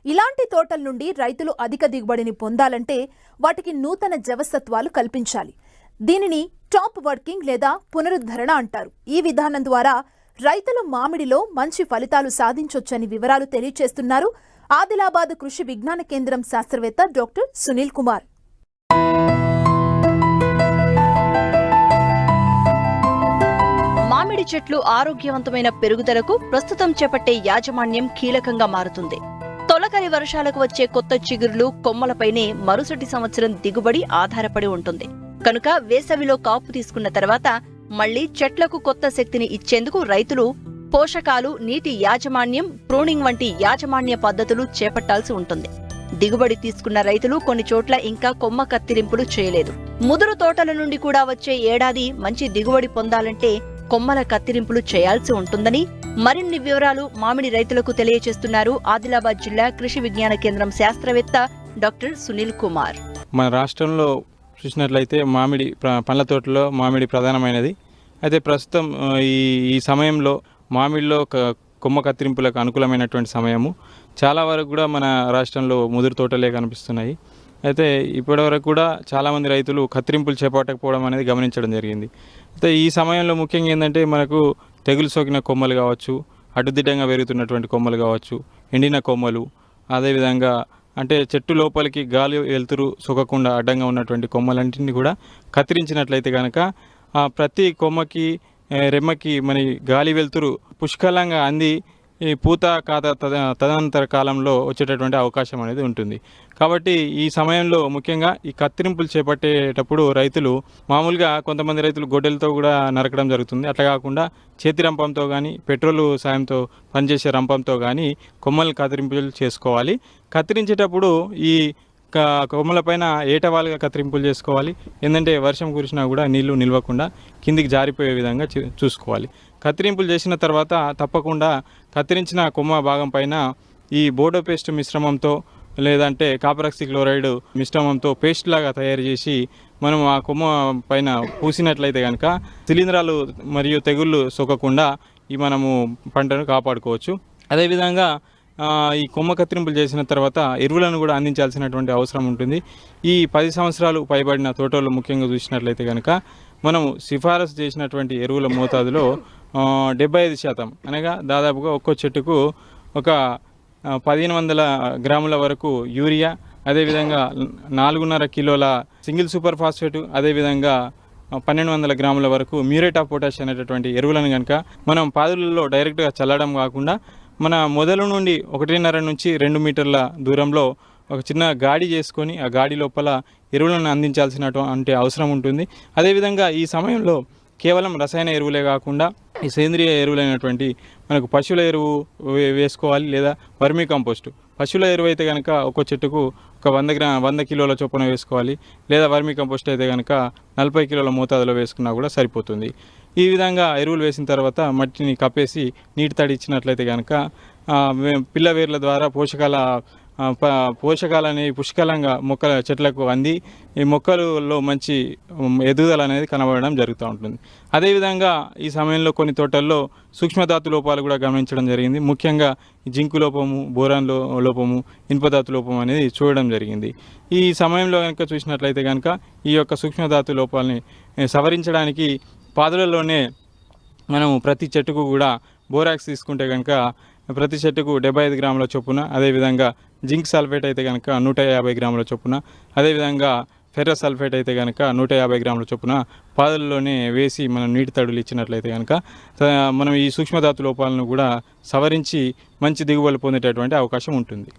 ఇలాంటి తోటల నుండి రైతులు అధిక దిగుబడిని పొందాలంటే వాటికి నూతన జవసత్వాలు కల్పించాలి. దీనిని టాప్ వర్కింగ్ లేదా పునరుద్ధరణ అంటారు. ఈ విధానం ద్వారా రైతులు మామిడిలో మంచి ఫలితాలు సాధించొచ్చని వివరాలు తెలియజేస్తున్నారు ఆదిలాబాద్ కృషి విజ్ఞాన కేంద్రం శాస్త్రవేత్త డాక్టర్ సునీల్ కుమార్. మామిడి చెట్లు ఆరోగ్యవంతమైన పెరుగుదలకు ప్రస్తుతం చేపట్టే యాజమాన్యం కీలకంగా మారుతుంది. తొలకరి వర్షాలకు వచ్చే కొత్త చిగుర్లు, కొమ్మలపైనే మరుసటి సంవత్సరం దిగుబడి ఆధారపడి ఉంటుంది. కనుక వేసవిలో కాపు తీసుకున్న తర్వాత మళ్లీ చెట్లకు కొత్త శక్తిని ఇచ్చేందుకు రైతులు పోషకాలు, నీటి యాజమాన్యం, ప్రూనింగ్ వంటి యాజమాన్య పద్ధతులు చేపట్టాల్సి ఉంటుంది. దిగుబడి తీసుకున్న రైతులు కొన్ని చోట్ల ఇంకా కొమ్మ కత్తిరింపులు చేయలేదు. ముదురు తోటల నుండి కూడా వచ్చే ఏడాది మంచి దిగుబడి పొందాలంటే కొమ్మల కత్తిరింపులు చేయాల్సి ఉంటుందని మరిన్ని వివరాలు మామిడి రైతులకు తెలియజేస్తున్నారు ఆదిలాబాద్ జిల్లా కృషి విజ్ఞాన కేంద్రం శాస్త్రవేత్త డాక్టర్ సునీల్ కుమార్. మన రాష్ట్రంలో చూసినట్లయితే మామిడి పండ్ల తోటలో మామిడి ప్రధానమైనది. అయితే ప్రస్తుతం ఈ సమయంలో మామిడిలో కొమ్మ కత్తిరింపులకు అనుకూలమైనటువంటి సమయము. చాలా వరకు కూడా మన రాష్ట్రంలో ముదురు తోటలే కనిపిస్తున్నాయి. అయితే ఇప్పటివరకు కూడా చాలామంది రైతులు కత్తిరింపులు చేపట్టకపోవడం అనేది గమనించడం జరిగింది. అయితే ఈ సమయంలో ముఖ్యంగా ఏంటంటే మనకు తెగులు సోకిన కొమ్మలు కావచ్చు, అడ్డుదిడ్డంగా పెరుగుతున్నటువంటి కొమ్మలు కావచ్చు, ఎండిన కొమ్మలు, అదేవిధంగా అంటే చెట్టు లోపలికి గాలి వెలుతురు సోకకుండా అడ్డంగా ఉన్నటువంటి కొమ్మలన్నింటినీ కూడా కత్తిరించినట్లయితే కనుక ప్రతి కొమ్మకి రెమ్మకి మన గాలి వెలుతురు పుష్కలంగా అంది ఈ పూత కాత తదనంతర కాలంలో వచ్చేటటువంటి అవకాశం అనేది ఉంటుంది. కాబట్టి ఈ సమయంలో ముఖ్యంగా ఈ కత్తిరింపులు చేపట్టేటప్పుడు రైతులు మామూలుగా కొంతమంది రైతులు గొడ్డలతో కూడా నరకడం జరుగుతుంది. అట్లా కాకుండా చేతి రంపంతో కానీ పెట్రోల్ సాయంతో పనిచేసే రంపంతో కానీ కొమ్మలు కత్తిరింపులు చేసుకోవాలి. కత్తిరించేటప్పుడు ఈ కొమ్మలపైన ఏటవాలుగా కత్తిరింపులు చేసుకోవాలి. ఏంటంటే వర్షం కురిసినా కూడా నీళ్లు నిల్వకుండా కిందికి జారిపోయే విధంగా చూసుకోవాలి. కత్తిరింపులు చేసిన తర్వాత తప్పకుండా కత్తిరించిన కొమ్మ భాగం పైన ఈ బోడో పేస్ట్ మిశ్రమంతో లేదంటే కాపరాక్సి క్లోరైడ్ మిశ్రమంతో పేస్ట్ లాగా తయారు చేసి మనం ఆ కొమ్మ పైన పూసినట్లయితే కనుక శిలీంధ్రాలు మరియు తెగుళ్ళు సోకకుండా ఈ మనము పంటను కాపాడుకోవచ్చు. అదేవిధంగా ఈ కొమ్మ కత్తిరింపులు చేసిన తర్వాత ఎరువులను కూడా అందించాల్సినటువంటి అవసరం ఉంటుంది. ఈ 10 సంవత్సరాలు పైబడిన తోటలు ముఖ్యంగా చూసినట్లయితే కనుక మనం సిఫారసు చేసినటువంటి ఎరువుల మోతాదులో 75% అనగా దాదాపుగా ఒక్కో చెట్టుకు ఒక 1500 గ్రాముల వరకు యూరియా, అదేవిధంగా 4.5 కిలోల సింగిల్ సూపర్ ఫాస్ఫేట్, అదేవిధంగా 1200 గ్రాముల వరకు మ్యూరేట్ ఆఫ్ పొటాష్ అనేటటువంటి ఎరువులను కనుక మనం పాదులలో డైరెక్ట్గా చల్లడం కాకుండా మన మొదలు నుండి 1.5 నుంచి 2 మీటర్ల దూరంలో ఒక చిన్న గాడి చేసుకొని ఆ గాడి లోపల ఎరువులను అందించాల్సినటువంటి అవసరం ఉంటుంది. అదేవిధంగా ఈ సమయంలో కేవలం రసాయన ఎరువులే కాకుండా ఈ సేంద్రియ ఎరువులైనటువంటి మనకు పశువుల ఎరువు వేసుకోవాలి, లేదా వర్మీ కంపోస్టు. పశువుల ఎరువు అయితే కనుక ఒక్కో చెట్టుకు ఒక 100 కిలోల చొప్పున వేసుకోవాలి, లేదా వర్మీ కంపోస్ట్ అయితే కనుక 40 కిలోల మోతాదులో వేసుకున్నా కూడా సరిపోతుంది. ఈ విధంగా ఎరువులు వేసిన తర్వాత మట్టిని కప్పేసి నీటి తడి ఇచ్చినట్లయితే కనుక పిల్ల వేర్ల ద్వారా పోషకాలని పుష్కలంగా చెట్లకు అంది ఈ మొక్కలలో మంచి ఎదుగుదల అనేది కనబడడం జరుగుతూ ఉంటుంది. అదేవిధంగా ఈ సమయంలో కొన్ని తోటల్లో సూక్ష్మధాతు లోపాలు కూడా గమనించడం జరిగింది. ముఖ్యంగా జింకు లోపము, బోరాన్ లోపము, ఇనుపధాతు లోపం అనేది చూడడం జరిగింది. ఈ సమయంలో కనుక చూసినట్లయితే కనుక ఈ యొక్క సూక్ష్మధాతు లోపాలని సవరించడానికి పాదులలోనే మనము ప్రతి చెట్టుకు కూడా బోరాక్స్ తీసుకుంటే కనుక ప్రతి చెట్టుకు 75 గ్రాముల చొప్పున, అదేవిధంగా జింక్ సల్ఫేట్ అయితే కనుక 150 గ్రాముల చొప్పున, అదేవిధంగా ఫెర్రస్ సల్ఫేట్ అయితే కనుక 150 గ్రాముల చొప్పున పాదుల్లోనే వేసి మనం నీటి తడులు ఇచ్చినట్లయితే కనుక మనం ఈ సూక్ష్మధాతు లోపాలను కూడా సవరించి మంచి దిగుబడులు పొందేటటువంటి అవకాశం ఉంటుంది.